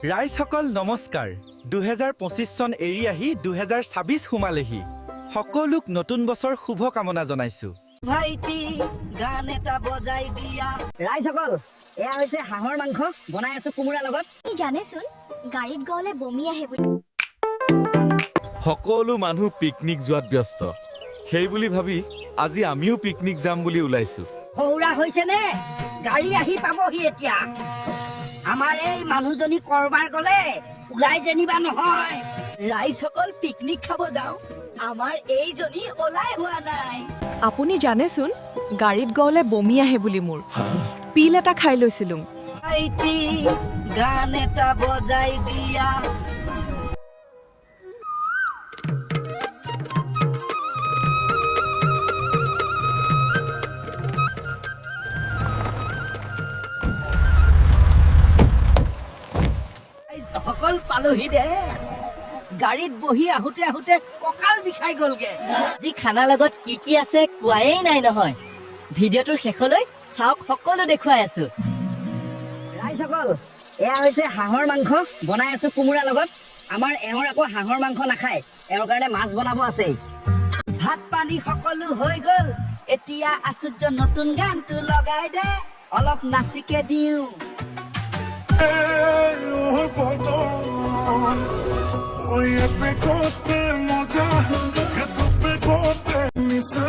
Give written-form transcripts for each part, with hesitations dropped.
ৰাইজসকল নমস্কাৰ 2025 চন এৰি আহি 2026 সোমালেহি সকলোক নতুন বছৰ শুভ কামনা জনাইছো ভাইটি গান এটা বজাই দিয়া ৰাইজসকল এয়া হৈছে হাঁহৰ মাংস বনাই আছো কুমুৰা লগত ই জানেছোন গাড়ীত গলে বমি আহে বুলি সকলো মানুহ পিকনিক যোৱাত ব্যস্ত সেই বুলি ভাবি আজি আমিও পিকনিক যাম বুলি ওলাইছো হৌৰা হৈছে নে গাড়ী আহি পাবহি এতিয়া আমাৰ এই মানুহজনী কৰবাৰ গলে উলাই যেনিবা নহয় ৰাইজসকল পিকনিক খাব যাও আমাৰ এইজনী ওলাই হোৱা নাই আপুনি জানেছোন গাড়ীত গলে বমি আহে বুলি মোৰ পিল এটা খাই লৈছিলো ভাইটি গান এটা বজাই দিয়া সকল পালোহি দে গাড়ীত বহি আহোতে আহোতে কঁকাল বিষাই গলগে যি খানা লগত কি আছে কোৱাই নাই নহয় ভিডিঅ'টোৰ শেষলৈ চাওক সকলো দেখুৱাই আছো ৰাইজসকল এয়া হৈছে হাঁহৰ মাংস বনাই আছো কুমুৰা লগত আমাৰ এওঁৰ আকৌ হাঁহৰ মাংস নাখায় এওঁৰ কাৰণে মাছ বনাব আছে ভাত পানী সকলো হৈ গল এতিয়া আচুৰ্য নতুন গানটো লগাই দে অলপ নাচিকে দিওঁ Oye, pecote, moja, que tu pecote, misa,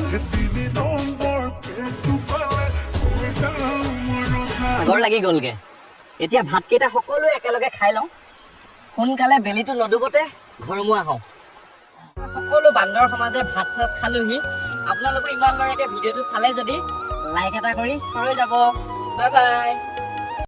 que tiene nombre, que tu pale, misa, morosa. আগৰ লাগি গলগে এতিয়া ভাতকেইটা সকলো একেলগে খাই লওঁ সোনকালে বেলিটো নডুবতে ঘৰমুৱা হওঁ সকলো বান্দৰ সমাজে ভাত চাছ খালোহি আপোনালোকে ইমান লৰাকে ভিডিঅ'টো চালে যদি লাইক এটা কৰি হৈ যাব বাই বাই